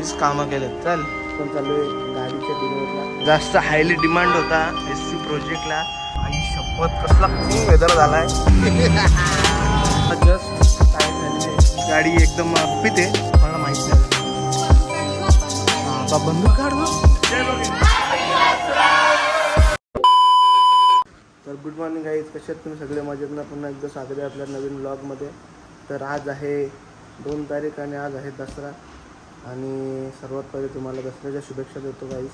Fees कामं केले. चल पण चालू आहे गाडीच्या डिलिव्हरीला. जास्त हायली डिमांड होता SC प्रोजेक्टला. आई शपथ कसला खूप वेदर झालाय. जस्ट काय झाली गाडी एकदम पिते मला माहिती नाही. आता बंदूक काढ. तर गुड मॉर्निंग गाईज, कसे आहेत तुम्ही सगळे? मजेत ना? पुन्हा एकदा स्वागत आहे आपल्या नवीन ब्लॉगमध्ये. तर आज आहे 2 तारीख आणि आज आहे दसरा. आणि सर्वात पहिले तुम्हाला दसऱ्याच्या शुभेच्छा देतो गाईज.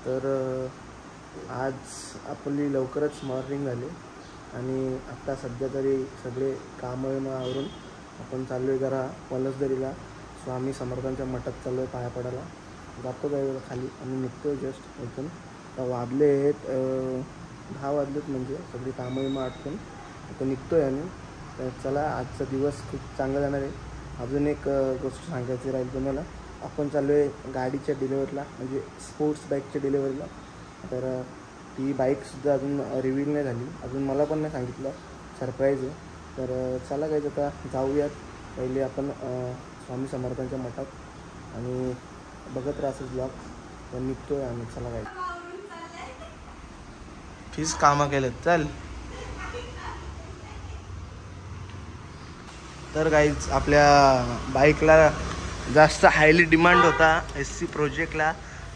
तर आज आपली लवकरच मॉर्निंग झाली आणि आत्ता सध्या तरी सगळे कामं आवरून आपण चाललो आहे जरा पलसदरीला स्वामी समर्थांच्या मठात चाललो आहे पाया पडायला. जातो काय खाली आणि निघतो जस्ट इथून. तर वाजले आहेत 10 वाजलेत, म्हणजे सगळी कामं आटकून आता निघतो आहे आम्ही. तर चला, आजचा दिवस खूप चांगला जाणार आहे. अजून एक गोष्ट सांगायची राहील तुम्हाला. आपण चाललो आहे गाडीच्या डिलिव्हरीला, म्हणजे स्पोर्ट्स बाईकच्या डिलिव्हरीला. तर ती बाईकसुद्धा अजून रिव्हील नाही झाली, अजून मला पण नाही सांगितलं, सरप्राईज आहे. तर चला काय आता जाऊयात पहिले आपण स्वामी समर्थांच्या मठात आणि बघत राहायचं ब्लॉग. तर निघतो आहे आम्ही. चला काय फीस कामं केलेत. चल. तर गाईज आपल्या बाईकला जास्त हायली डिमांड होता SC प्रोजेक्टला.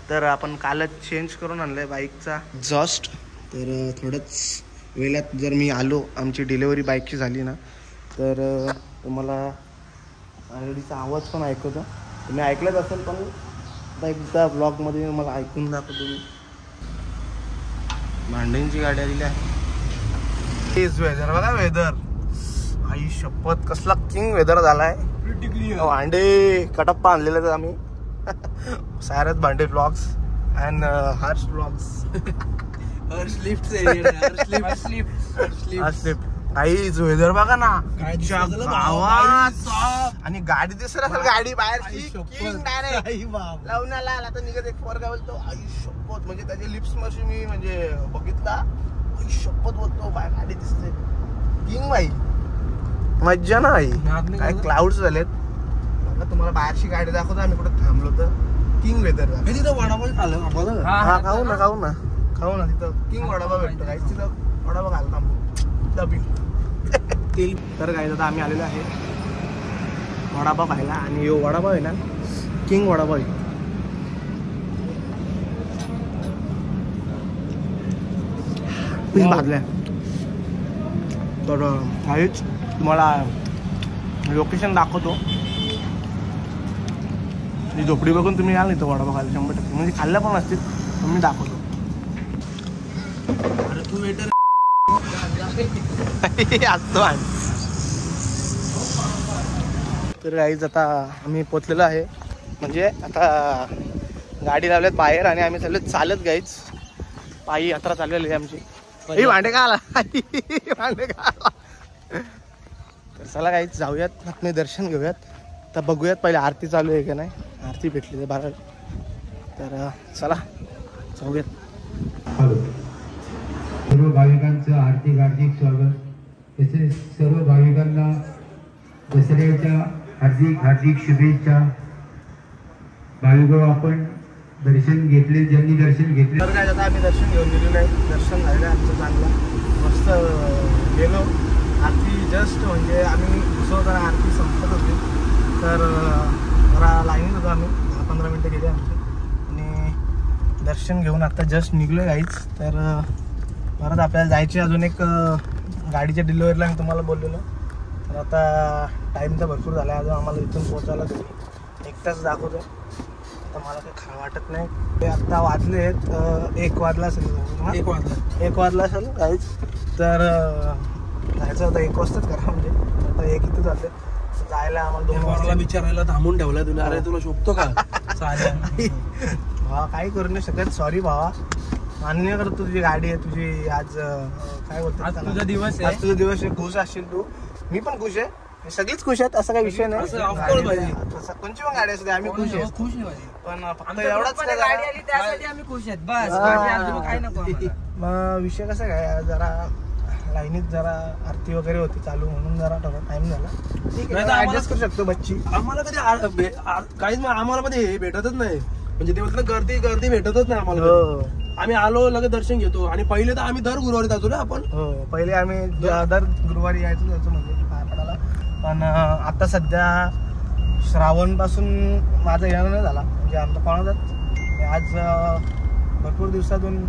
तर आपण कालच चेंज करून आणलं आहे बाईकचा एक्झॉस्ट. तर थोडंच वेळात जर मी आलो, आमची डिलेवरी बाईकची झाली ना, तर तुम्हाला गाडीचा आवाज पण ऐकवतो. तुम्ही ऐकलंच असेल, पण आता एकदा ब्लॉगमध्ये मला ऐकून दाखवतो तुम्ही. भांड्यांची गाडी आलेली आहे. तेच वेदर बघा, वेदर आई शपथ कसला किंग वेदर झालाय. भांडे कटप्पा आणलेले तर आम्ही सारच भांडे blogs and Harsh blogs. Harsh lift काहीच वेदर बघा ना, आवाज आणि गाडी दिसत असेल, गाडी बाहेरची लावण्याला आता निघत एक पोरगा बोलतो आई शपथ, म्हणजे त्याचे लिप्स मशी मी म्हणजे बघितला. आई शपथ बोलतो, बाय गाडी दिसते किंग भाई, मज्जा ना भाई. काय क्लाउड्स झालेत बघा. तुम्हाला बाहेरची गाडी दाखवतो, आम्ही कुठं थांबलो तर किंग वेदर. तिथं वडापाव खाल्लं. हा खाऊ ना तिथं किंग वडापाव भेटतो. काही तिथं वडापाव घालतो थांबू. तर काय आता आम्ही आलेलो आहे वडापाव खायला. आणि यो वडापाव आहे ना, किंग वडापाव आहे. भाजल्या. तर काहीच तुम्हाला लोकेशन दाखवतो. ही झोपडी बघून तुम्ही याल नाही तर वडापाव खायला 100%. म्हणजे खाल्ल्या पण असतील, तुम्ही दाखवतो. अरे तू वेटर असतो. तर गाईज आता आम्ही पोचलेलो आहे, म्हणजे आता गाडी लावल्यात बाहेर आणि आम्ही चाललो चालत. गाईज पायी यात्रा चाललेली आहे आमची. भांडे का आला, भांडे का आला. तर चला गाईज जाऊयात, आपण दर्शन घेऊयात. तर बघूयात पहिले आरती चालू आहे का नाही. आरती भेटली तर बारा. तर चला जाऊयात. सर्व भाविकांचं हार्दिक स्वागत. तसेच सर्व भाविकांना दसऱ्याच्या हार्दिक शुभेच्छा. भाविक आपण दर्शन घेतले, ज्यांनी दर्शन घेतले. तर काय आता आम्ही दर्शन घेऊन गेलेलो आहे. दर्शन झालेलं आहे आमचं चांगलं, मस्त गेलो. आरती जस्ट म्हणजे आम्ही दुसरं आरती संपत होती, तर जरा लाईनीत होतो आम्ही. 10-15 मिनटं गेले आमची आणि दर्शन घेऊन आता जस्ट निघलो गाईच. तर परत आपल्याला जायचे अजून एक गाडीच्या डिलिव्हरीला मी तुम्हाला बोललेलो. तर आता टाईम तर भरपूर झाला आहे, अजून आम्हाला इथून पोहोचायला घरी 1 तास दाखवतो. आता मला काही खरं वाटत नाही. ते आत्ता वाजले आहेत 1 वाजला असेल. 1 वाजला असेल काहीच. तर जायचं आता 1 वाजताच करा, म्हणजे आता 1 इथं चालले. जायला आम्हाला 2 वाजता विचारायला थांबून ठेवला तुम्ही. अरे तुला शोभतो का भावा, काही करू नाही शकत. सॉरी भावा, मान्य करतो तुझी गाडी आहे, तुझी आज काय बोलतो, आज तुझा दिवस आहे. आज तुझा दिवस आहे. खुश असशील तू, मी पण खुश आहे, सगळीच खुश आहेत, असं काही विषय नाही. कोणची पण गाडी असते आम्ही खुश आहे. खुश नाही पण फक्त एवढाच गाडी आली त्यासाठी आम्ही खुश आहेत बस. काय नको. मग विषय कसा काय, जरा लाईनीत जरा आरती वगैरे होती चालू म्हणून जरा थोडा टाइम झाला. ठीक आहे ऍडजस्ट करू शकतो बच्ची. आम्हाला कधी काहीच आम्हाला मध्ये भेटतच नाही म्हणजे ते बोलतात गर्दी भेटतच नाही आम्हाला. आम्ही आलो लगेच दर्शन घेतो आणि पहिले तर आम्ही दर गुरुवारी जातो ना आपण. हो पहिले आम्ही दर गुरुवारी यायचो म्हणजे पायापडाला. पण आता सध्या श्रावण पासून माझा येणं नाही झाला म्हणजे आमचा कोणाचाच. आज भरपूर दिवसातून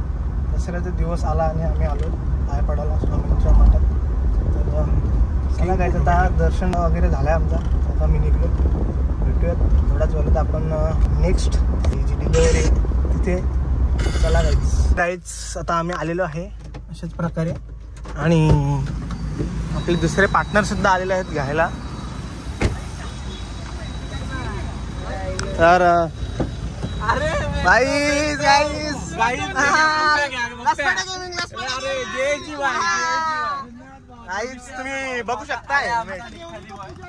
दसऱ्याचा दिवस आला आणि आम्ही आलो पायापडाला स्वामींच्या मठात. तर चला काय आता दर्शन वगैरे झालं आहे आमचा. आता मी निघलो. भेटूयात थोड्याच वेळात आपण नेक्स्ट जी डिलिव्हरी तिथे. चला गाईच आता आम्ही आलेलो आहे अशाच प्रकारे आणि आपले दुसरे पार्टनर सुद्धा आलेले आहेत घ्यायला. तर तुम्ही बघू शकताय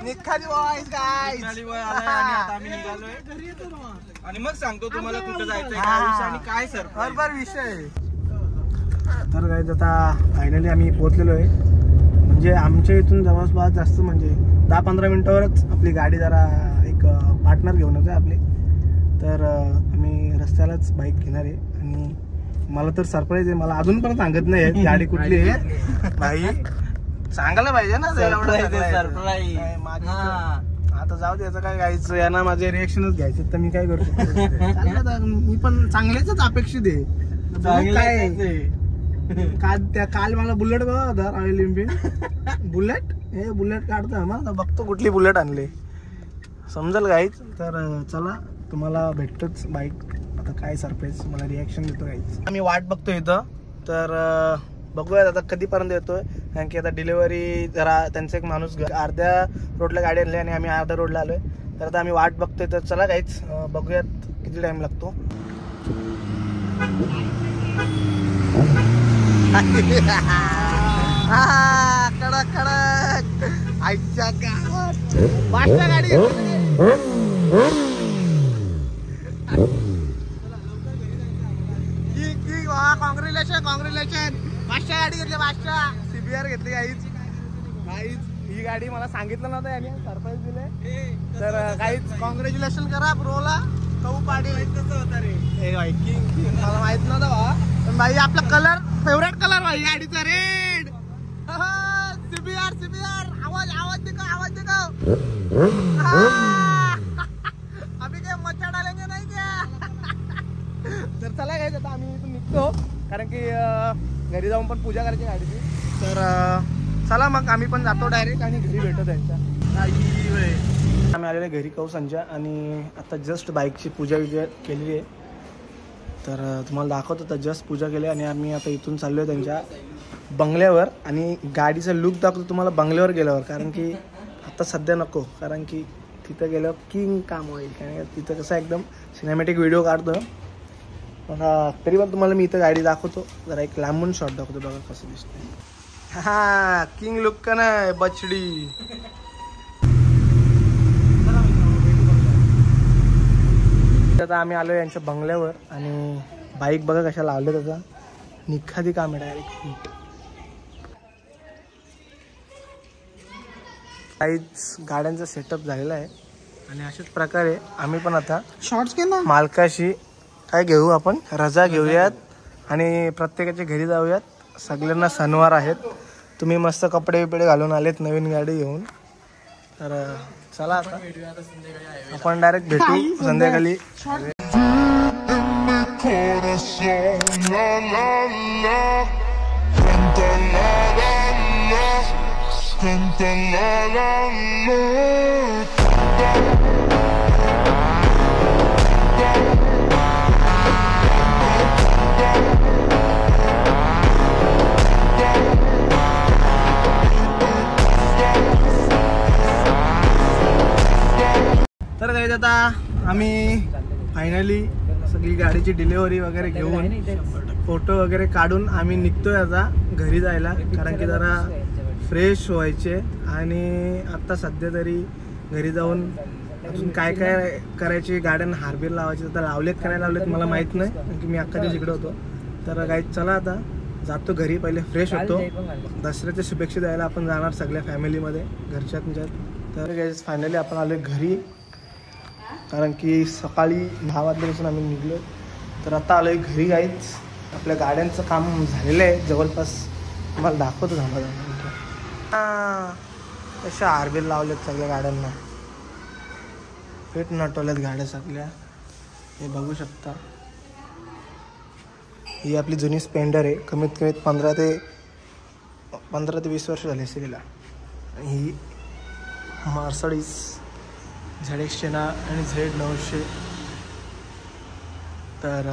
निखाली वॉइस गाईज. आणि मग सांगतो तुम्हाला कुठं जायचं आणि काय सर बरोबर विषय. तर गाईज आता फायनली आम्ही पोहोचलेलो आहे. म्हणजे आमच्या इथून जवळपास जास्त म्हणजे 10-15 मिनिटावरच आपली गाडी जरा एक पार्टनर घेऊनच आहे आपली. तर आम्ही रस्त्यालाच बाईक घेणार आहे आणि मला तर सरप्राईज आहे. मला अजून पण सांगत नाही गाडी कुठली आहे. भाई सांगायला पाहिजे ना सरप्राईज. आता जाऊ दे काय गायचं यांना माझे रिएक्शनच घ्यायचे तर मी काय करू शकतो. मी पण चांगलेच अपेक्षित आहे. काय काल मला बुलेट बघा होता रॉयल एनफिल्ड बुलेट. हे बुलेट काढतो मला बघतो कुठली बुलेट आणली समजेल गाईच. तर चला तुम्हाला भेटतोच बाईक. आता काय सरप्राईज मला रिॲक्शन देतो गाईच. आम्ही वाट बघतो इथं. तर बघूयात आता कधीपर्यंत येतोय कारण की आता डिलिव्हरी जरा त्यांचा एक माणूस अर्ध्या रोडला गाडी आणली आणि आम्ही अर्ध्या रोडला आलोय. तर आता आम्ही वाट बघतोय. तर चला गाईच बघूयात किती टाइम लागतो. कडक कडक आईच्या गावात वाटल्या गाडी. कॉंग्रॅच्युलेशन. 500 गाडी घेतली. 500 CBR घेतली गाईच. ही गाडी मला सांगितलं नव्हतं याने सरप्राईज दिले. तर काहीच कॉंग्रॅच्युलेशन करा ब्रोला. कऊ पाटील मला माहित नव्हतं बा. पण भाई आपला कलर फेवरेट कलर भाई गाडीचा रेड. CBR आवाज दिखाओ. अभी काय मच्छा डालेंगे नाही क्या. तर चला गाईच आता आम्ही इथून निघतो कारण की घरी जाऊन पण पूजा करायची गाडीची. तर चला मग आम्ही पण जातो डायरेक्ट आणि घरी भेटतो त्यांच्या. आम्ही आलेले घरी कौसांच्या आणि आता जस्ट बाईकची पूजा केलेली आहे. तर तुम्हाला दाखवतो तर जस्ट पूजा केली आणि आम्ही आता इथून चाललो आहे त्यांच्या बंगल्यावर. आणि गाडीचा लुक दाखवतो तुम्हाला बंगल्यावर गेल्यावर कारण की आता सध्या नको कारण की तिथं गेल्यावर किंग काम होईल. कारण तिथं कसं एकदम सिनेमॅटिक व्हिडिओ काढतो. तरी पण तुम्हाला मी इथं गाडी दाखवतो. जरा एक लांबून शॉट दाखवतो बघा कसं दिसतंय. हा किंग लुक का नाही बचडी. आता आम्ही आलो यांच्या बंगल्यावर आणि बाईक बघा कशा लावले त्याचा निखादी काम आहे डायरेक्ट. काहीच गाड्यांचा सेटअप झालेला आहे आणि अशाच प्रकारे आम्ही पण आता शॉर्ट्स घे ना मालकाशी काय घेऊ आपण रजा घेऊयात आणि प्रत्येकाच्या घरी जाऊयात. सगळ्यांना सणवार आहेत. तुम्ही मस्त कपडे बिपडे घालून आलेत नवीन गाडी घेऊन. तर चला आता आपण डायरेक्ट भेटू संध्याकाळी. तर काय आता आम्ही फायनली सगळी गाडीची डिलिव्हरी वगैरे घेऊन फोटो वगैरे काढून आम्ही निघतोय आता घरी जायला कारण की जरा फ्रेश व्हायचे. आणि आता सध्या तरी घरी जाऊन अजून काय काय करायची गाड्यांना हार्बिल लावायचे तर लावलेत का नाही लावलेत मला माहीत नाही कारण की मी अख्खा दिवस इकडे होतो. तर गाईज चला आता जातो घरी, पहिले फ्रेश होतो. दसऱ्याच्या शुभेच्छा द्यायला आपण जाणार सगळ्या फॅमिलीमध्ये घरच्यात. तर गाईज फायनली आपण आलो घरी, कारण की सकाळी 10 वाजल्यापासून आम्ही निघलो. तर आता आलो घरी. गाईज आपल्या गाड्यांचं काम झालेलं आहे जवळपास, तुम्हाला दाखवतो. कशा आरबील लावलेत सगळ्या गाड्यांना, फिट नटवल्यात गाड्या सगळ्या, हे बघू शकता. ही आपली जुनी स्पेंडर आहे, कमीत कमी 15 ते 20 वर्ष झाली असेल तिला. ही मर्सिडीज ZX आणि Z900. तर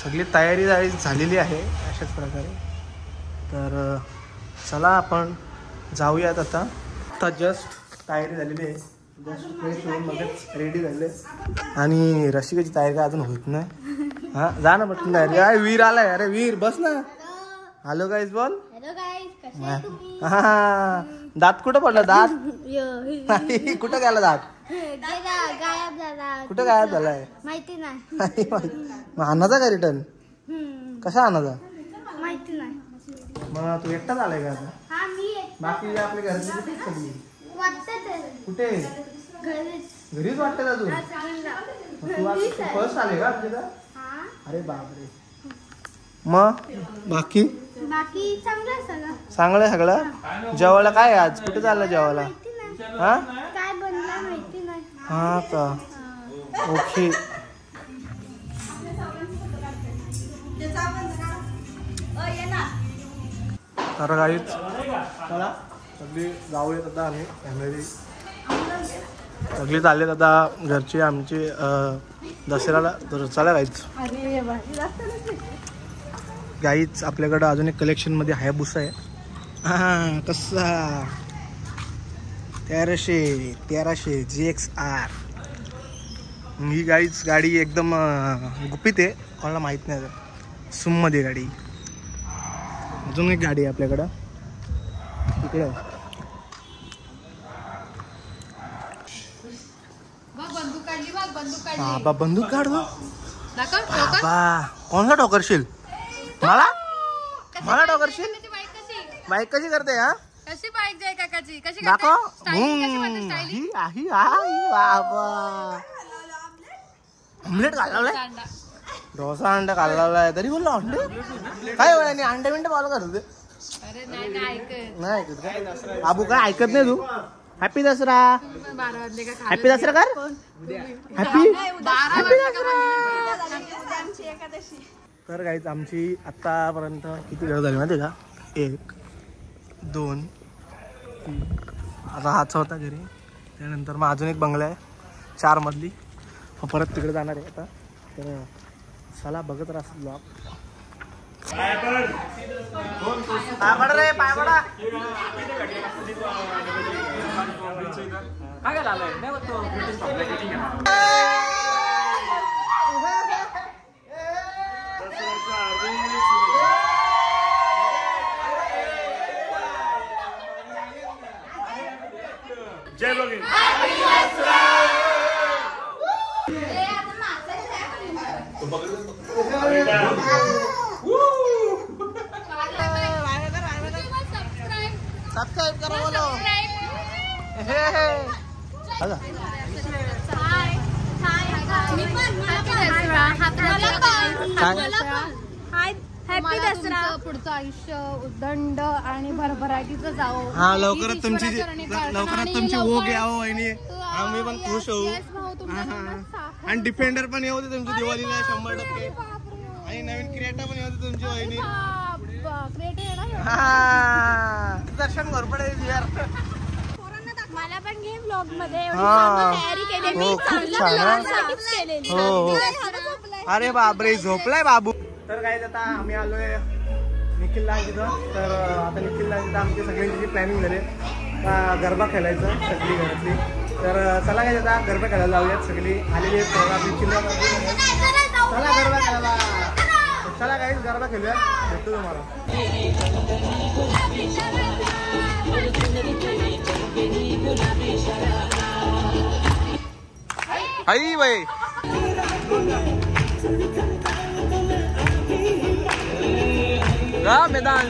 सगळी तयारी झालेली आहे अशाच प्रकारे. तर चला आपण जाऊयात. आता जस्ट तयारी झालेली आहे, जस्ट फ्रेश होऊन मगच रेडी झाले. आणि रसिकाची तयारी काय अजून होत नाही. हां जा ना पटकन तयारी. अरे वीर आलाय, अरे वीर बस ना. हॅलो गाईज बोल. हा दात कुठं पडलं? दात कुठं गेला? दात कुठं गायब झालाय माहिती नाही. मग आणायचा का रिटर्न? कसा आणायचा माहिती नाही. मग तू एकटाच आलाय का आता? हा मी बाकी आपल्या घरची कुठे? घरीच वाटतं का तू? तू फर्स्ट आले का आपल्याला? अरे बापरे. मग बाकी चांगलं सगळं. जेवायला काय आज? कुठे चाललं जेवायला? हा काय बनलं माहिती नाही. हा का? ओके. तर गाईच चला सगळी जाऊयात आता. आम्ही फॅमिली सगळी चाललेत आता घरची आमची दसऱ्याला. तर चला गाईच आपल्याकडं अजून एक कलेक्शनमध्ये हायाबुसा आहे. हां कसा 1300 GXR. ही गाईच गाडी एकदम गुपित आहे, कोणाला माहीत नाही. सुममध्ये गाडी. अजून एक गाडी आहे आपल्याकडं इकडे. बाबा बंदूक काढ. बाबा कोणला टोकरशील? मला टोकरशील? बाईक कशी करते? हा कशी बाईक जाय काकाची? कशी दाखव. ऑमलेट घालवलाय, डोसा अंडा घालवलाय, तरी बोललो अंडे काय वेळा अंडे बिंडे फॉलो करत होते. नाही ऐकत काय बाबू? काय ऐकत नाही तू? हॅपी दसरा. हॅपी दसरा कर. हॅपी दसरा. तर गाईच आमची आतापर्यंत किती घर झाली माहिती का? 1 2 3. आता हाच होता घरी. त्यानंतर मग अजून एक बंगला आहे 4 मजली. मग परत तिकडे जाणार आहे आता. तर चला बघत राहा ब्लॉग. पाय पड रे, पाय पडा. जय बघे. सबस्क्राइब करा बोलो. हॅपी दसरा. पुढचं आयुष्य उदंड आणि भरभराटीचं जावो. हा लवकरच तुमची ओघ यावं वहिनी. आम्ही पण खुश होऊ. आणि डिफेंडर पण येऊ दे तुमची दिवाळीला 100%. आणि नवीन क्रिएटर पण येऊ दे तुमची वहिनी. दर्शन घोरपडे यार. मला पण घे ब्लॉग मध्ये. तयारी केली मी. हो. अरे बापरे झोपलाय बाबू. तर काय आता आम्ही आलोय निखिलला तिथं. तर आता निखिलला तिथं आमची सगळ्यांची प्लॅनिंग झाली गरबा खेळायचं सगळी घरातली. तर चला काय आता गरबा खेळायला जाऊयात. सगळी आलेली आहेत. चला गरबा खेळायला. चला काही गरबा खेळूया. भेटतो तुम्हाला. आई बाई मैदान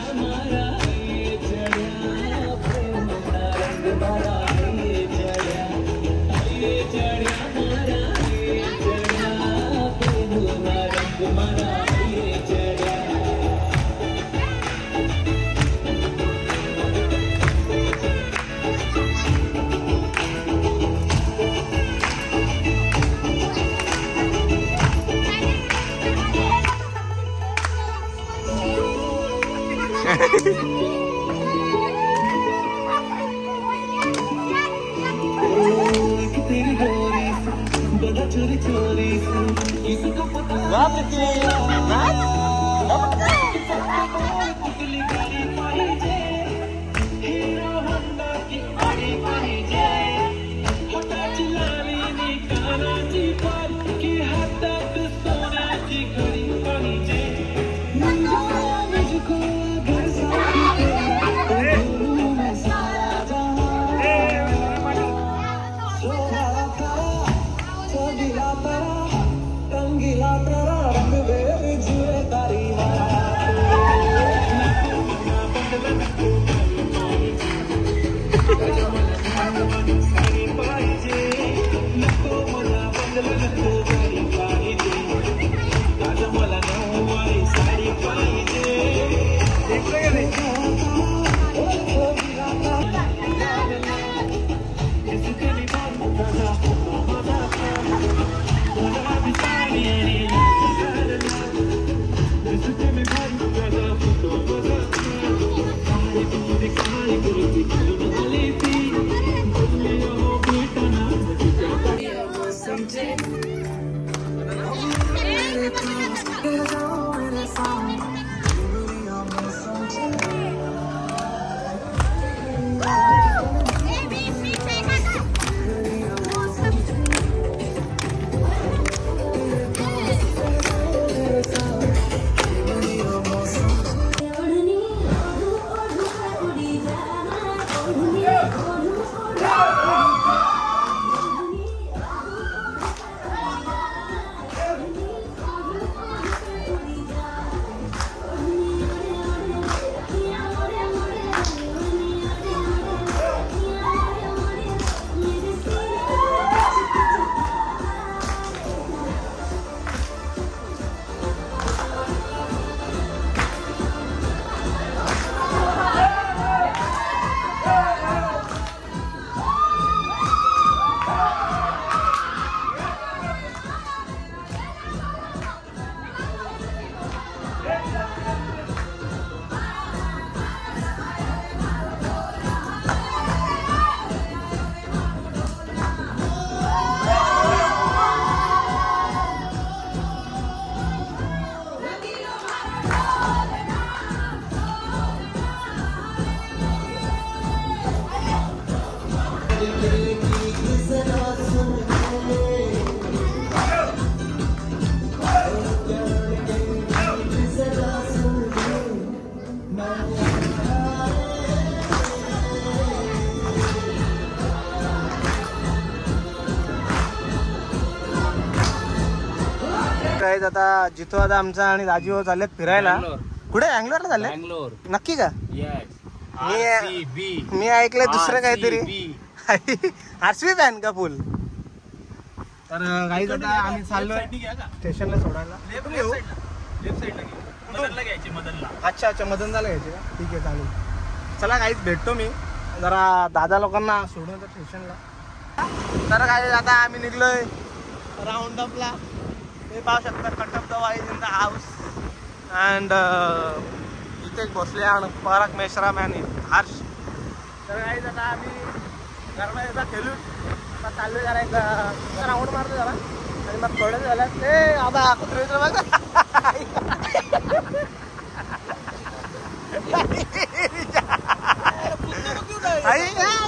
गाईज आता जितो दादा आमचा आणि राजीव चाललेत फिरायला. कुठे? बँगलोरला चालले? नक्की का? मी ऐकलंय दुसरं काहीतरी. आरसीबी फॅन का फुल? तर गाईज आता आम्ही चाललोय स्टेशनला सोडायला. अच्छा अच्छा, मदनला घ्यायचे का? ठीक आहे चालेल. चला गाईज भेटतो मी जरा दादा लोकांना सोडून स्टेशनला. तर गाईज आता आम्ही निघलोय राऊंड अपला. हे पाहू शकता कटअप the wise in the house and इथेच बसले आणि पराग मेश्राम आणि हर्ष. तर गाईज आता आम्ही गरबा एकदा खेळू. आता चाललो जरा एक राऊंड मारतो जरा आणि मग थोडं झालं ते आता कुत्रे बघ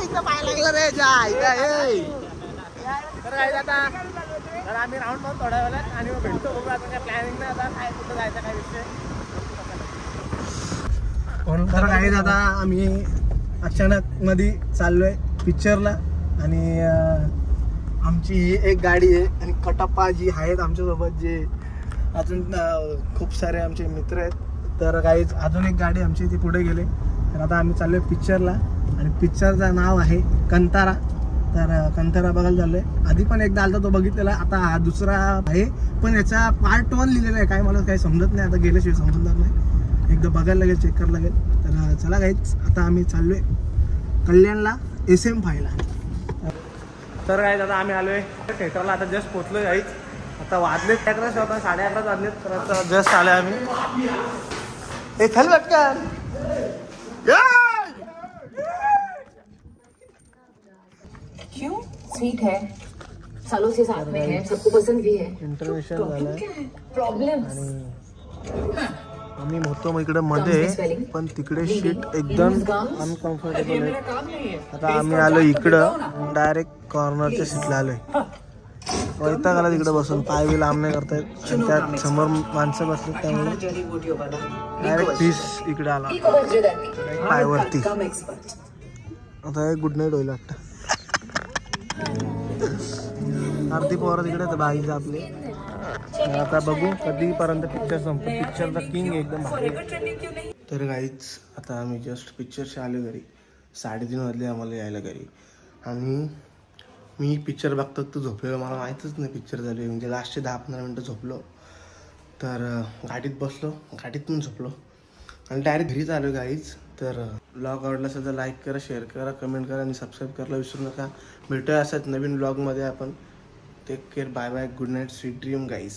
इथं पाय लागलं रे तर गाईज आता तर आम्ही राऊंड मारून थोड्या वेळात आणि मग भेटतो. बघू आता काय प्लॅनिंग नाही आता काय कुठं जायचं काय विषय. तर गाईज आता आम्ही अचानक मध्ये चाललोय पिक्चरला आणि आमची एक गाडी आहे आणि कटप्पा जी आहेत आमच्यासोबत जे अजून खूप सारे आमचे मित्र आहेत तर काहीच अजून एक गाडी आमची ती पुढे गेले. तर आता आम्ही चाललो आहे पिक्चरला आणि पिक्चरचं नाव आहे कंतारा. तर कंतारा बघायला चाललो आहे. आधी पण एकदा आलता तो बघितलेला, आता हा दुसरा आहे पण याचा पार्ट 1 लिहिलेला आहे. काय मला काही समजत नाही, आता गेल्याशिवाय समजणार नाही. एकदा बघायला लागेल, चेक करायला लागेल. तर चला काहीच आता आम्ही चाललो आहे कल्याणला SM पाहायला. तर काय आता आम्ही आलो आहे थिएटरला. आता जस्ट पोचलो आहे काहीच. आता वाजलेत 11 होता, 11:30 वाजलेत. तर आता जस्ट आले आम्ही. हे चल लटकन. क्यों? स्वीट है, सालों से साथ में है, सबको पसंद भी है. इंटरव्ह्यू झालाय प्रॉब्लम आणि आम्ही होतो इकडे मध्ये, पण तिकडे शीट एकदम अनकम्फर्टेबल आहे. आता आम्ही आलो इकडं डायरेक्ट कॉर्नरच्या सीटला आलोय. वैताग आला तिकडे बसून, पाय बी लांब नाही करतायत आणि त्यात समोर माणसं बसले त्यामुळे डायरेक्ट पीस इकडे आला पायवरती. आता एक गुड नाईट होईल वाटतं. आरती पवार तिकडे तर बाईच आपले. आता बघू कधीपर्यंत पिक्चर संपतो. पिक्चरचा किंग एकदम भारी. तर काहीच आता आम्ही जस्ट पिक्चरशी आलो घरी. 3:30 वाजले आम्हाला यायला घरी. आणि मी पिक्चर बघतो तो झोपलेलो, मला माहीतच नाही पिक्चर झाले. म्हणजे लास्टचे 10-15 मिनटं झोपलो. तर गाडीत बसलो, गाडीतून झोपलो आणि डायरेक्ट घरीच आलो गाईच. तर ब्लॉग आवडला असेल तर लाईक करा, शेअर करा, कमेंट करा आणि सबस्क्राईब करायला विसरू नका. भेटूया असाच नवीन ब्लॉगमध्ये आपण. Take care, bye bye, good night, sweet dream guys.